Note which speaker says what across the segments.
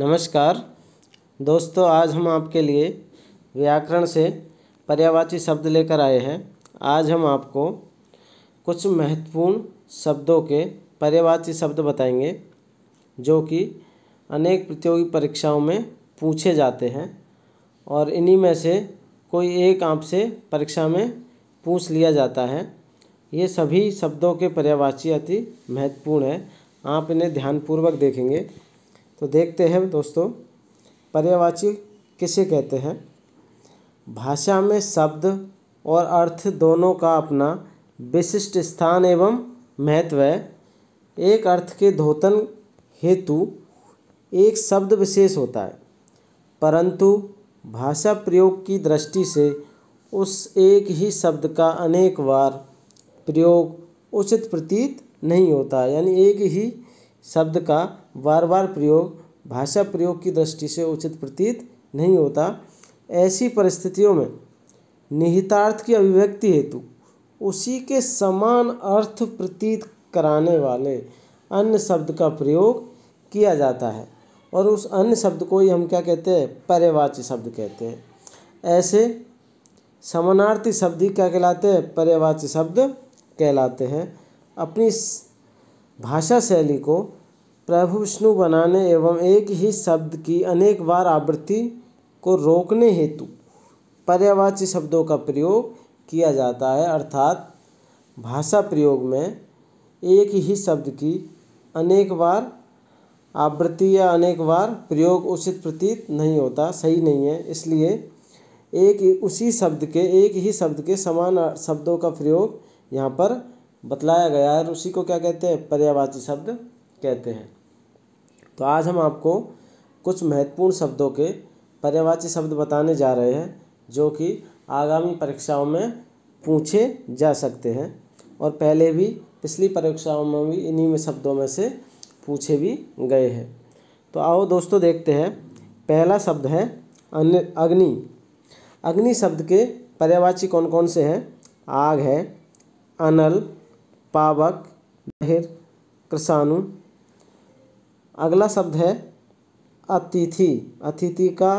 Speaker 1: नमस्कार दोस्तों, आज हम आपके लिए व्याकरण से पर्यायवाची शब्द लेकर आए हैं। आज हम आपको कुछ महत्वपूर्ण शब्दों के पर्यायवाची शब्द बताएंगे जो कि अनेक प्रतियोगी परीक्षाओं में पूछे जाते हैं और इन्हीं में से कोई एक आपसे परीक्षा में पूछ लिया जाता है। ये सभी शब्दों के पर्यायवाची अति महत्वपूर्ण है, आप इन्हें ध्यानपूर्वक देखेंगे। तो देखते हैं दोस्तों, पर्यायवाची किसे कहते हैं। भाषा में शब्द और अर्थ दोनों का अपना विशिष्ट स्थान एवं महत्व है। एक अर्थ के द्योतन हेतु एक शब्द विशेष होता है, परंतु भाषा प्रयोग की दृष्टि से उस एक ही शब्द का अनेक बार प्रयोग उचित प्रतीत नहीं होता। यानी एक ही शब्द का बार बार प्रयोग भाषा प्रयोग की दृष्टि से उचित प्रतीत नहीं होता। ऐसी परिस्थितियों में निहितार्थ की अभिव्यक्ति हेतु उसी के समान अर्थ प्रतीत कराने वाले अन्य शब्द का प्रयोग किया जाता है और उस अन्य शब्द को ही हम क्या कहते हैं, पर्यायवाची शब्द कहते हैं। ऐसे समानार्थी शब्द ही क्या कहलाते हैं, पर्यायवाची शब्द कहलाते हैं। अपनी भाषा शैली को प्रभु विष्णु बनाने एवं एक ही शब्द की अनेक बार आवृत्ति को रोकने हेतु पर्यायवाची शब्दों का प्रयोग किया जाता है। अर्थात भाषा प्रयोग में एक ही शब्द की अनेक बार आवृत्ति या अनेक बार प्रयोग उचित प्रतीत नहीं होता, सही नहीं है। इसलिए एक ही शब्द के समान शब्दों का प्रयोग यहाँ पर बतलाया गया है और उसी को क्या कहते हैं, पर्यायवाची शब्द कहते हैं। तो आज हम आपको कुछ महत्वपूर्ण शब्दों के पर्यायवाची शब्द बताने जा रहे हैं जो कि आगामी परीक्षाओं में पूछे जा सकते हैं और पहले भी पिछली परीक्षाओं में भी इन्हीं में शब्दों में से पूछे भी गए हैं। तो आओ दोस्तों देखते हैं। पहला शब्द है अग्नि। अग्नि शब्द के पर्यायवाची कौन कौन से हैं। आग है, अनल, पावक, बहिर, कृशाणु। अगला शब्द है अतिथि। अतिथि का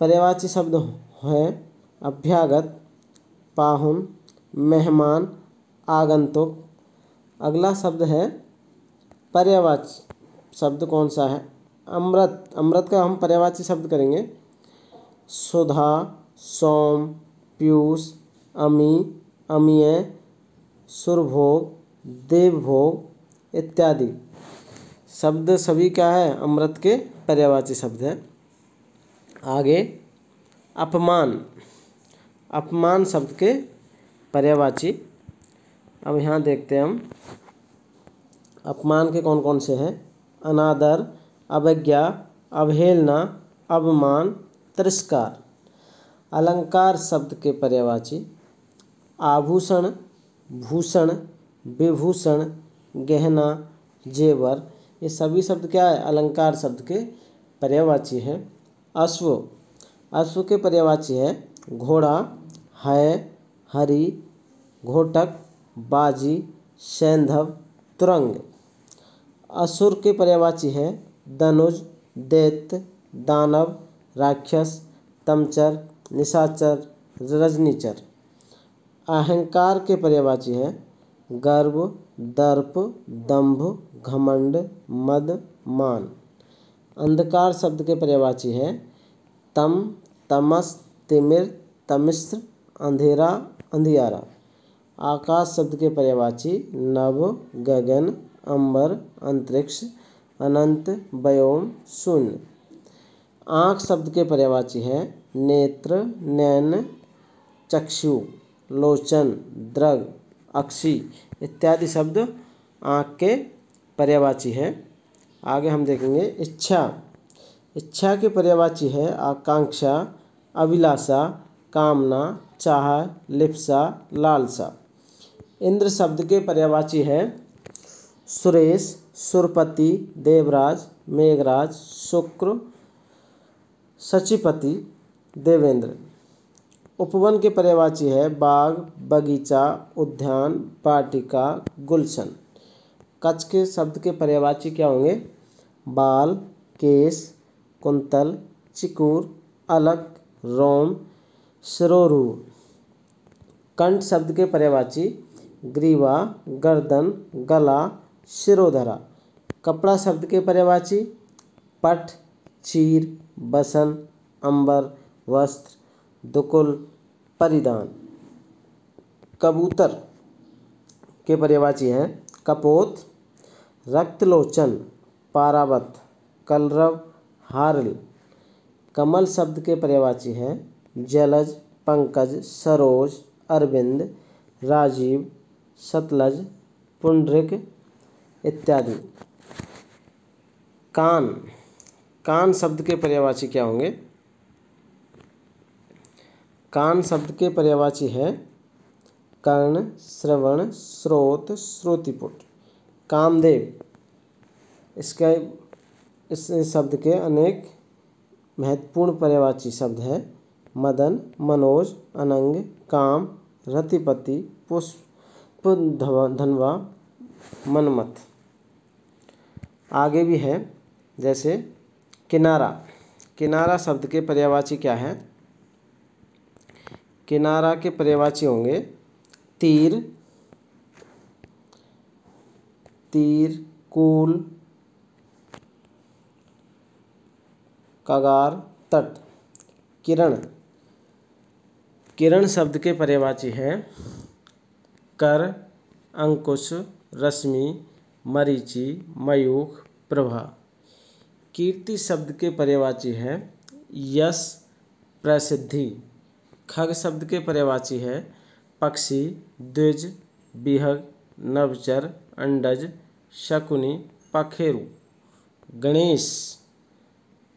Speaker 1: पर्यायवाची शब्द है अभ्यागत, पाहुन, मेहमान, आगंतुक। अगला शब्द है पर्यायवाची शब्द कौन सा है, अमृत। अमृत का हम पर्यायवाची शब्द करेंगे सुधा, सोम, पीयूष, अमी, अमीय, सुरभोग, देवभोग इत्यादि शब्द सभी क्या है, अमृत के पर्यायवाची शब्द हैं। आगे अपमान। अपमान शब्द के पर्यायवाची अब यहाँ देखते हैं हम अपमान के कौन कौन से हैं। अनादर, अवज्ञा, अवहेलना, अपमान, तिरस्कार। अलंकार शब्द के पर्यायवाची आभूषण, भूषण, विभूषण, गहना, जेवर। ये सभी शब्द क्या है, अलंकार शब्द के पर्यायवाची हैं। अश्व। अश्व के पर्यायवाची है घोड़ा, है, हरि, घोटक, बाजी, सैंधव, तुरंग। असुर के पर्यायवाची है धनुज, दैत्य, दानव, राक्षस, तमचर, निशाचर, रजनीचर। अहंकार के पर्यायवाची है गर्व, दर्प, दंभ, घमंड, मद, मान। अंधकार शब्द के पर्यायवाची है तम, तमस, तिमिर, तमिस्र, अंधेरा, अंधियारा। आकाश शब्द के पर्यायवाची नभ, गगन, अंबर, अंतरिक्ष, अनंत, व्योम, शून्य। आँख शब्द के पर्यायवाची है नेत्र, नैन, चक्षु, लोचन, दृग, अक्षी इत्यादि शब्द आँख के पर्यायवाची है। आगे हम देखेंगे इच्छा। इच्छा के पर्यायवाची है आकांक्षा, अभिलाषा, कामना, चाह, लिप्सा, लालसा। इंद्र शब्द के पर्यायवाची है सुरेश, सुरपति, देवराज, मेघराज, शुक्र, शचीपति, देवेंद्र। उपवन के पर्यायवाची है बाग, बगीचा, उद्यान, वाटिका, गुलशन। कच्छ के शब्द के पर्यायवाची क्या होंगे, बाल, केश, कुंतल, चिकूर, अलग, रोम, सरोरु। कंठ शब्द के पर्यायवाची ग्रीवा, गर्दन, गला, शिरोधरा। कपड़ा शब्द के पर्यायवाची पट, चीर, बसन, अंबर, वस्त्र, दुकुल, परिधान। कबूतर के पर्यायवाची हैं कपोत, रक्तलोचन, पारावत, कलरव, हारल। कमल शब्द के पर्यायवाची हैं जलज, पंकज, सरोज, अरविंद, राजीव, सतलज, पुंडरिक इत्यादि। कान, कान शब्द के पर्यायवाची क्या होंगे? कान शब्द के पर्यायवाची है कर्ण, श्रवण, स्रोत, श्रोतिपुट। कामदेव, इसका इस शब्द के अनेक महत्वपूर्ण पर्यायवाची शब्द है मदन, मनोज, अनंग, काम, रतिपति, पुष्प, धनवा, मनमथ। आगे भी है जैसे किनारा। किनारा शब्द के पर्यायवाची क्या है? किनारा के पर्यायवाची होंगे तीर, तीर, कूल, कगार, तट। किरण, किरण शब्द के पर्यायवाची है कर, अंकुश, रश्मि, मरीचि, मयूख, प्रभा। कीर्ति शब्द के पर्यायवाची है यश, प्रसिद्धि। खग शब्द के पर्यायवाची है पक्षी, द्विज, बिहग, नवचर, अंडज, शकुनी, पखेरु। गणेश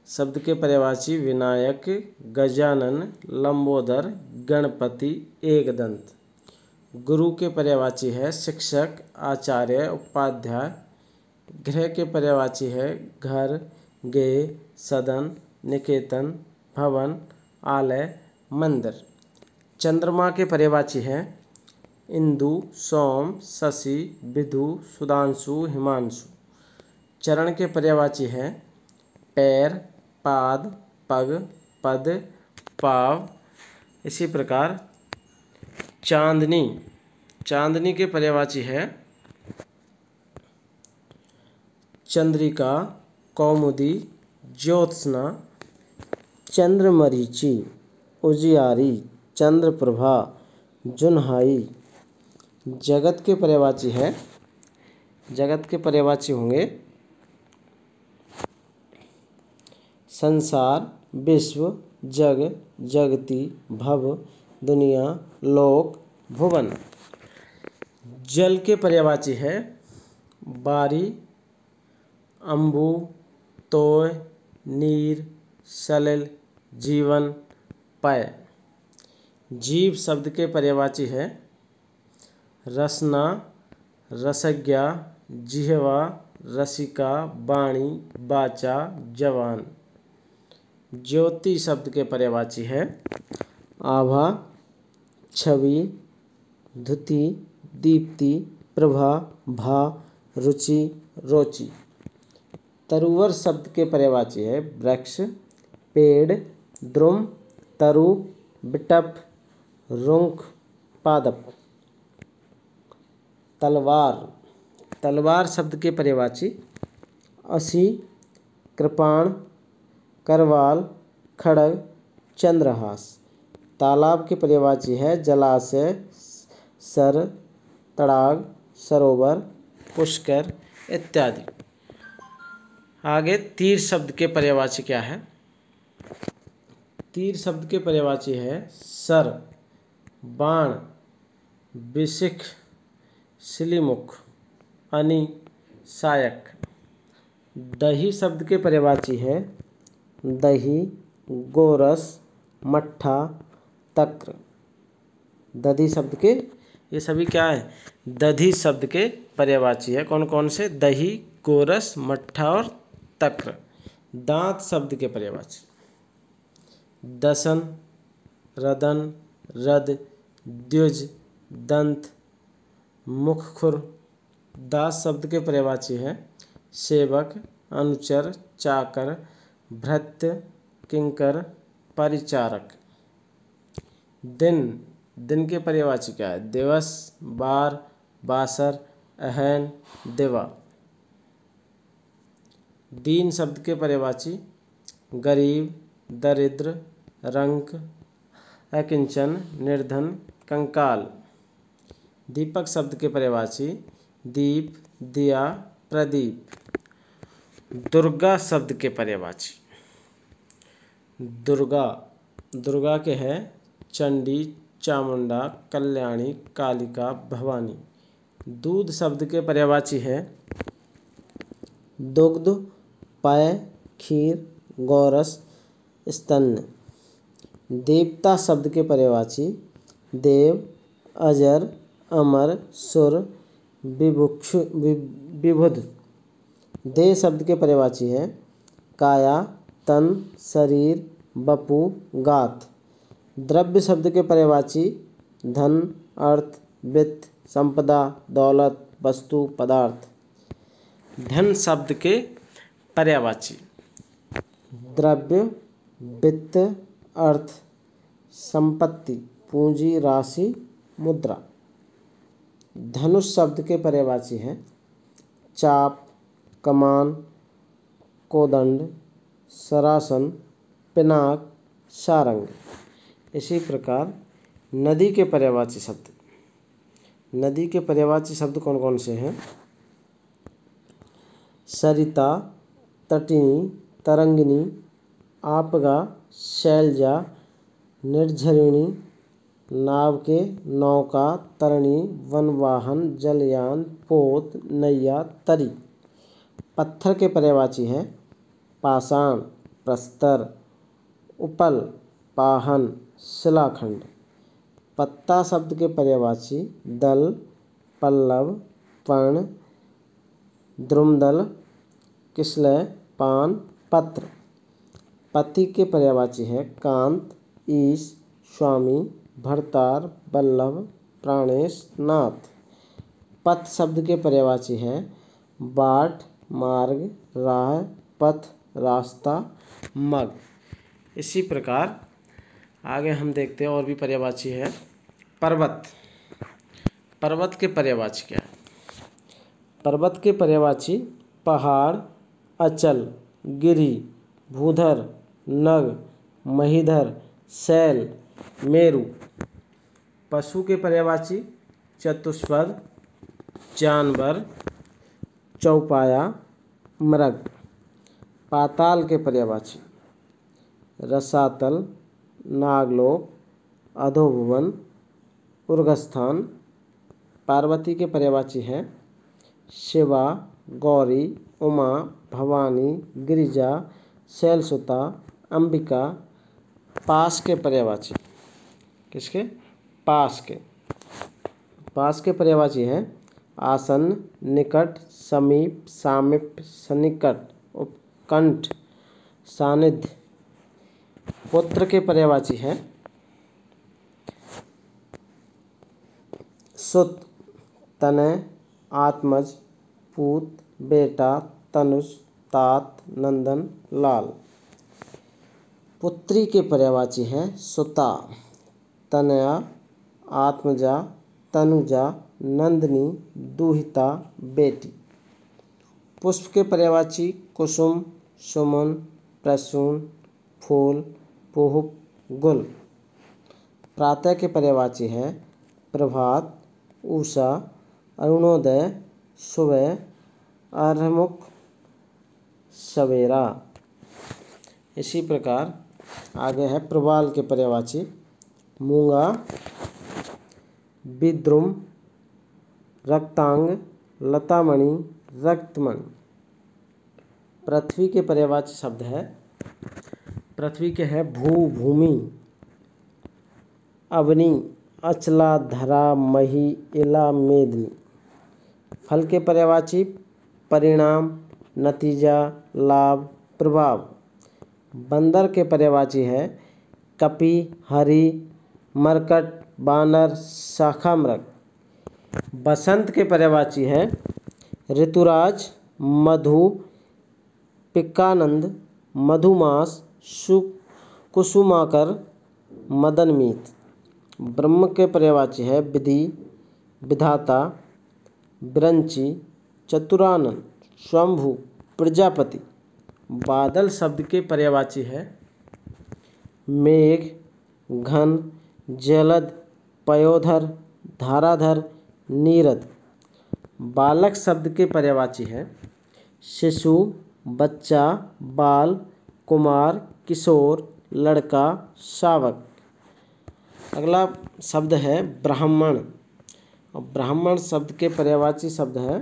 Speaker 1: शब्द के पर्यायवाची विनायक, गजानन, लंबोदर, गणपति, एकदंत। गुरु के पर्यायवाची है शिक्षक, आचार्य, उपाध्याय। गृह के पर्यायवाची है घर, गेह, सदन, निकेतन, भवन, आलय, मंदिर। चंद्रमा के पर्यायवाची है इंदु, सोम, शशि, विधु, सुधांशु, हिमांशु। चरण के पर्यायवाची है पैर, पाद, पग, पद, पाव। इसी प्रकार चांदनी, चांदनी के पर्यायवाची है चंद्रिका, कौमुदी, ज्योत्सना, चंद्रमरीचि, उजियारी, चंद्रप्रभा, जुनहाई। जगत के पर्यायवाची है, जगत के पर्यायवाची होंगे संसार, विश्व, जग, जगति, भव, दुनिया, लोक, भुवन। जल के पर्यायवाची है बारी, अम्बु, तोय, नीर, सलिल, जीवन, पय। जीव शब्द के पर्यायवाची है रसना, रसज्ञा, जिह्वा, रसिका, वाणी, वाचा, जवान। ज्योति शब्द के पर्यायवाची है आभा, छवि, धुति, दीप्ति, प्रभा, भा, रुचि, रोचि। तरुवर शब्द के पर्यायवाची है वृक्ष, पेड़, द्रुम, तरु, बिटप, रुंख, पादप। तलवार, तलवार शब्द के पर्यायवाची असी, कृपाण, करवाल, खड़ग, चंद्रहास। तालाब के पर्यायवाची है जलाशय, सर, तड़ाग, सरोवर, पुष्कर इत्यादि। आगे तीर शब्द के पर्यायवाची क्या है? तीर शब्द के पर्यायवाची है सर, बाण, विशिख, सिलीमुख, अनी, सायक। दही शब्द के पर्यायवाची है दही, गोरस, मट्ठा, तक्र। दधी शब्द के ये सभी क्या है? दधी शब्द के पर्यायवाची है। कौन कौन से? दही, गोरस, मट्ठा और तक्र। दांत शब्द के पर्यायवाची दसन, रदन, रद, द्विज, दंत, मुखखुर। दास शब्द के पर्यायवाची है सेवक, अनुचर, चाकर, भृत्य, किंकर, परिचारक। दिन, दिन के पर्यायवाची क्या है? दिवस, बार, बासर, अहन, दिवा। दीन शब्द के पर्यायवाची गरीब, दरिद्र, रंक, अकिंचन, निर्धन, कंकाल। दीपक शब्द के पर्यायवाची दीप, दिया, प्रदीप। दुर्गा शब्द के पर्यायवाची दुर्गा, दुर्गा के है चंडी, चामुंडा, कल्याणी, कालिका, भवानी। दूध शब्द के पर्यायवाची है दुग्ध, पेय, खीर, गोरस, स्तन्य। देवता शब्द के पर्यायवाची देव, अजर, अमर, सुर, विभुक्षु, विबुध। देह शब्द के पर्यायवाची है काया, तन, शरीर, वपु, गात। द्रव्य शब्द के पर्यायवाची धन, अर्थ, वित्त, संपदा, दौलत, वस्तु, पदार्थ। धन शब्द के पर्यायवाची द्रव्य, वित्त, अर्थ, संपत्ति, पूंजी, राशि, मुद्रा। धनुष शब्द के पर्यायवाची हैं चाप, कमान, कोदंड, सरासन, पिनाक, सारंग। इसी प्रकार नदी के पर्यायवाची शब्द, नदी के पर्यायवाची शब्द कौन कौन से हैं? सरिता, तटिनी, तरंगिनी, आपगा, शैलजा, निर्झरिणी। नाव के नौका, तरणी, वनवाहन, जलयान, पोत, नैया, तरी। पत्थर के पर्यायवाची हैं पाषाण, प्रस्तर, उपल, पाहन, शिलाखंड। पत्ता शब्द के पर्यायवाची दल, पल्लव, पर्ण, द्रुमदल, किसलय, पान, पत्र। पति के पर्यायवाची है कांत, ईश, स्वामी, भरतार, बल्लभ, प्राणेश, नाथ। पथ शब्द के पर्यायवाची है बाट, मार्ग, राह, पथ, रास्ता, मग। इसी प्रकार आगे हम देखते हैं और भी पर्यायवाची है पर्वत। पर्वत के पर्यायवाची क्या है? पर्वत के पर्यायवाची पहाड़, अचल, गिरि, भूधर, नग, महीधर, शैल, मेरु। पशु के पर्यायवाची चतुष्पद, जानवर, चौपाया, मृग। पाताल के पर्यायवाची रसातल, नागलोक, अधोभुवन, उर्गस्थान। पार्वती के पर्यायवाची हैं शिवा, गौरी, उमा, भवानी, गिरिजा, शैलसुता, अंबिका। पास के पर्यायवाची किसके? पास के। पास के पर्यायवाची हैं आसन्न, निकट, समीप, सामीप्य, सन्निकट, उपकंठ, सानिध्य। पुत्र के पर्यायवाची हैं सुत, तनय, आत्मज, पूत, बेटा, तनुज, तात, नंदन, लाल। पुत्री के पर्यायवाची हैं सुता, तनया, आत्मजा, तनुजा, नंदिनी, दुहिता, बेटी। पुष्प के पर्यायवाची कुसुम, सुमन, प्रसून, फूल, पुष्प, गुल। प्रातः के पर्यायवाची हैं प्रभात, उषा, अरुणोदय, सुबह, अर्धमुख, सवेरा। इसी प्रकार आगे है प्रवाल के पर्यायवाची मूंगा, विद्रुम, रक्तांग, लतामणि, रक्तमणि। पृथ्वी के पर्यायवाची शब्द है पृथ्वी के है भू, भूमि, अवनी, अचला, धरा, मही, इला, मेदिनी। फल के पर्यायवाची परिणाम, नतीजा, लाभ, प्रभाव। बंदर के पर्यायवाची है कपि, हरि, मरकट, बानर, शाखा मृग। बसंत के पर्यायवाची है ऋतुराज, मधु, पिक्कानंद, मधुमास, कुसुमाकर, मदनमीत। ब्रह्म के पर्यायवाची है विधि, विधाता, विरंची, चतुरानन, स्वयंभू, प्रजापति। बादल शब्द के पर्यायवाची है मेघ, घन, जलद, पयोधर, धाराधर, नीरद। बालक शब्द के पर्यायवाची है शिशु, बच्चा, बाल, कुमार, किशोर, लड़का, शावक। अगला शब्द है ब्राह्मण। और ब्राह्मण शब्द के पर्यायवाची शब्द है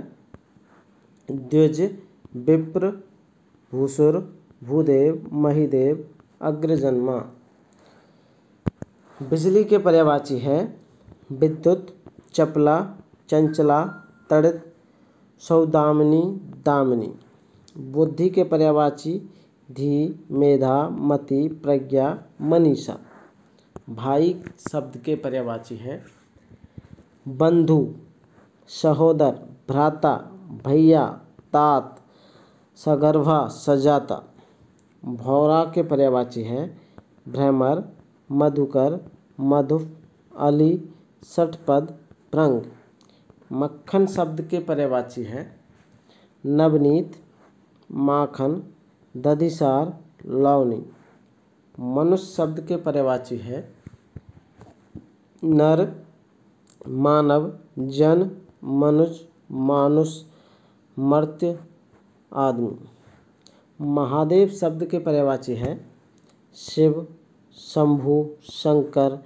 Speaker 1: द्विज, विप्र, भूसुर, भूदेव, महिदेव, अग्रजन्मा। बिजली के पर्यायवाची है विद्युत, चपला, चंचला, तड़ित, सौदामिनी, दामिनी। बुद्धि के पर्यायवाची धी, मेधा, मति, प्रज्ञा, मनीषा। भाई शब्द के पर्यायवाची है बंधु, सहोदर, भ्राता, भैया, तात, सगर्भा, सजाता। भौरा के पर्यायवाची है भ्रमर, मधुकर, मधु, अली, षटपद, भृंग। मक्खन शब्द के पर्यायवाची है नवनीत, माखन, दधिसार, लवनी। मनुष्य शब्द के पर्यायवाची है नर, मानव, जन, मनुज, मानुष, मर्त्य, आदमी। महादेव शब्द के पर्यायवाची है शिव, शंभु, शंकर,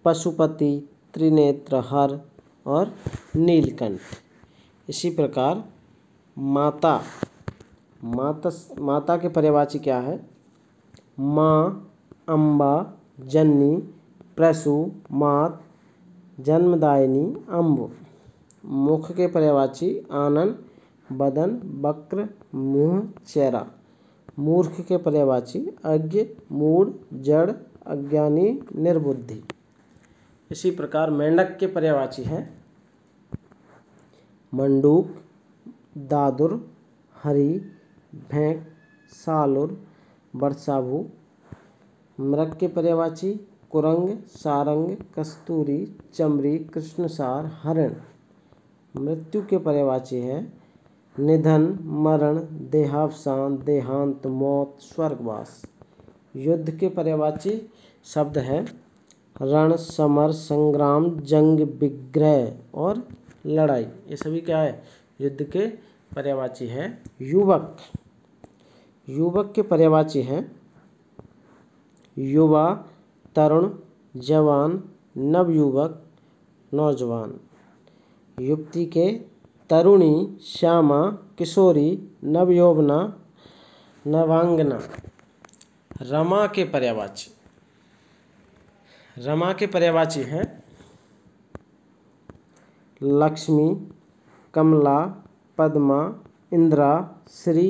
Speaker 1: पशुपति, त्रिनेत्र, हर और नीलकंठ। इसी प्रकार माता माता के पर्यायवाची क्या है माँ, अम्बा, जननी, प्रसू, मात, जन्मदायिनी, अम्ब। मुख के पर्यायवाची आनन, बदन, वक्र, मुँह, चेहरा। मूर्ख के पर्यायवाची अज्ञ, मूढ़, जड़, अज्ञानी, निर्बुद्धि। इसी प्रकार मेंढक के पर्यायवाची हैं मंडूक, दादुर, हरि, भेंक, सालुर, वर्षाभू। मृग के पर्यायवाची कुरंग, सारंग, कस्तूरी, चमरी, कृष्णसार, हरिण। मृत्यु के पर्यायवाची है निधन, मरण, देहावसान, देहांत, मौत, स्वर्गवास। युद्ध के पर्यायवाची शब्द है रण, समर, संग्राम, जंग, विग्रह और लड़ाई। ये सभी क्या है युद्ध के पर्यायवाची है। युवक युवक के पर्यायवाची है युवा, तरुण, जवान, नवयुवक, नौजवान। युवती के तरुणी, श्यामा, किशोरी, नवयौवना, नवांगना। रमा के पर्यायवाची हैं लक्ष्मी, कमला, पद्मा, इंद्रा, श्री,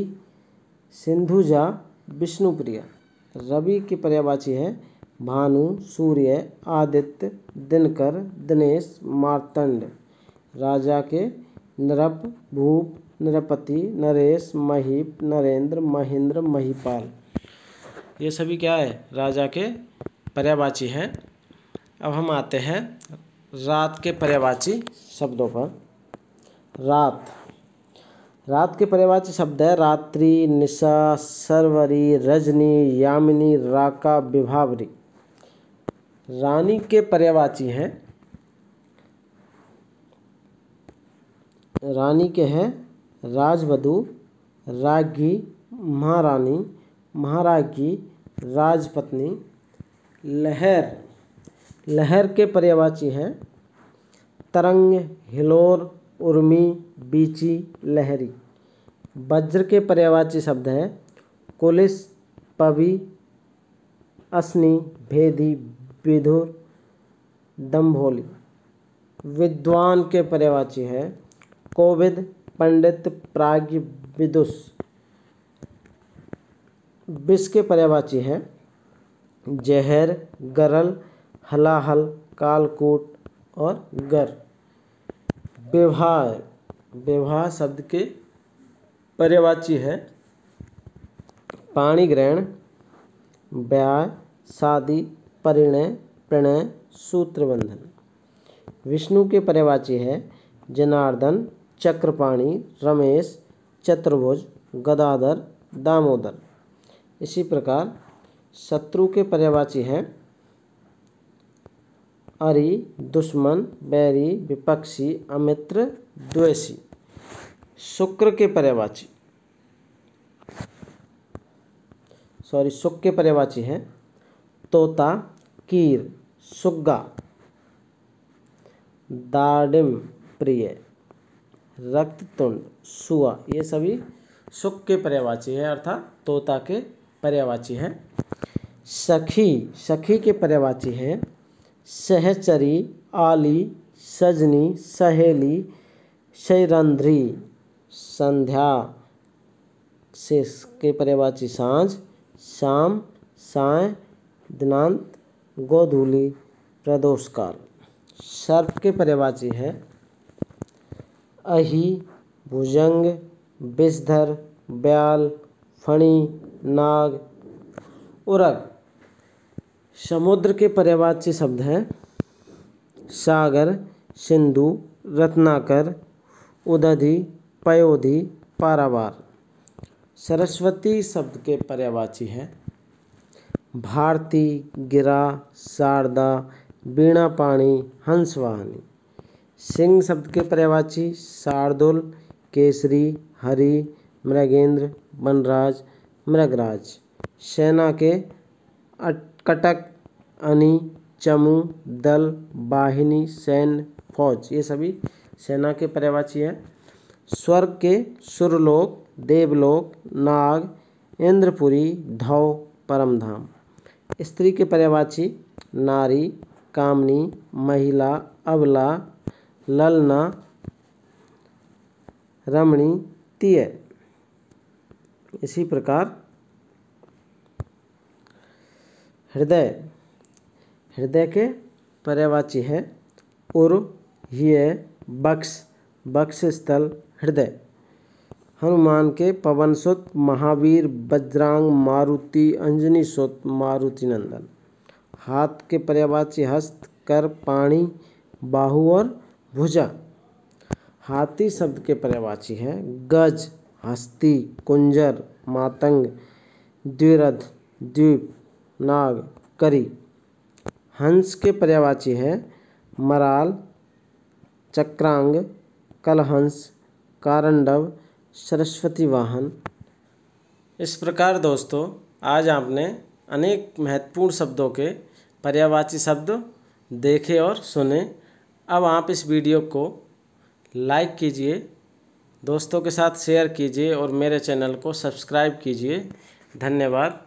Speaker 1: सिंधुजा, विष्णुप्रिया। रवि की पर्यायवाची है भानु, सूर्य, आदित्य, दिनकर, दिनेश, मार्तंड। राजा के नृप, भूप, नृपति, नरेश, महीप, नरेंद्र, महेंद्र, महीपाल। ये सभी क्या है राजा के पर्यायवाची हैं। अब हम आते हैं रात के पर्यायवाची शब्दों पर। रात के पर्यायवाची शब्द है रात्रि, निशा, सरवरी, रजनी, यामिनी, राका, विभावरी। रानी के पर्यायवाची हैं रानी के हैं राजवधू, राज्ञी, महारानी, महाराज्ञी, राजपत्नी। लहर के पर्यायवाची हैं तरंग, हिलोर, उर्मी, बीची, लहरी। वज्र के पर्यायवाची शब्द हैं कुलिस, पवि, असनी, भेदी, विधुर, दंभोली। विद्वान के पर्यायवाची है कोविद, पंडित, प्राज्ञ, विदुष। विष के पर्यायवाची है जहर, गरल, हलाहल, कालकूट और गर। विवाह शब्द के पर्यायवाची है पाणी ग्रहण, ब्याह, शादी, परिणय, प्रणय, सूत्रबंधन। विष्णु के पर्यायवाची है जनार्दन, चक्रपाणि, रमेश, चतुर्भुज, गदाधर, दामोदर। इसी प्रकार शत्रु के पर्यायवाची है अरि, दुश्मन, बैरी, विपक्षी, अमित्र, द्वेषी। शुक्र के पर्यायवाची है तोता, कीर, सुग्गा, दाडिम, प्रिय, रक्ततुंड, सुआ। ये सभी शुक्र के पर्यायवाची है अर्थात तोता के पर्यायवाची है। सखी के पर्यायवाची है सहचरी, आली, सजनी, सहेली, शैरंध्री। संध्या के पर्यायवाची सांझ, शाम, साय, दिनांत, गोधूली, प्रदोषकाल। सर्प के पर्यायवाची है अहि, भुजंग, विषधर, ब्याल, फणी, नाग, उरग। समुद्र के पर्यायवाची शब्द हैं सागर, सिंधु, रत्नाकर, उदधि, पयोधि, पारावार। सरस्वती शब्द के पर्यायवाची है भारती, गिरा, शारदा, वीणापाणी, हंसवाहिनी। सिंह शब्द के पर्यायवाची शार्दुल, केसरी, हरि, मृगेंद्र, वनराज, मृगराज। सेना के कटक, अनि, चमू, दल, वाहिनी, सैन्य, फौज। ये सभी सेना के पर्यायवाची है। स्वर्ग के सुरलोक, देवलोक, नाग, इंद्रपुरी, धौ, परमधाम। स्त्री के पर्यायवाची नारी, कामनी, महिला, अबला, ललना, रमणी, तीय। इसी प्रकार हृदय के पर्यायवाची है उर, ह्रिय, बक्ष, बक्षस्थल, हृदय। हनुमान के पवनसुत, महावीर, बजरांग, मारुति, अंजनी सुत, मारुति नंदन। हाथ के पर्यायवाची हस्त, कर, पाणी, बाहु और भुजा। हाथी शब्द के पर्यायवाची है गज, हस्ती, कुंजर, मातंग, द्विरथ, द्वीप, नाग, करी। हंस के पर्यायवाची है मराल, चक्रांग, कलहंस, कारंडव, सरस्वती वाहन। इस प्रकार दोस्तों आज आपने अनेक महत्वपूर्ण शब्दों के पर्यायवाची शब्द देखे और सुने। अब आप इस वीडियो को लाइक कीजिए, दोस्तों के साथ शेयर कीजिए और मेरे चैनल को सब्सक्राइब कीजिए। धन्यवाद।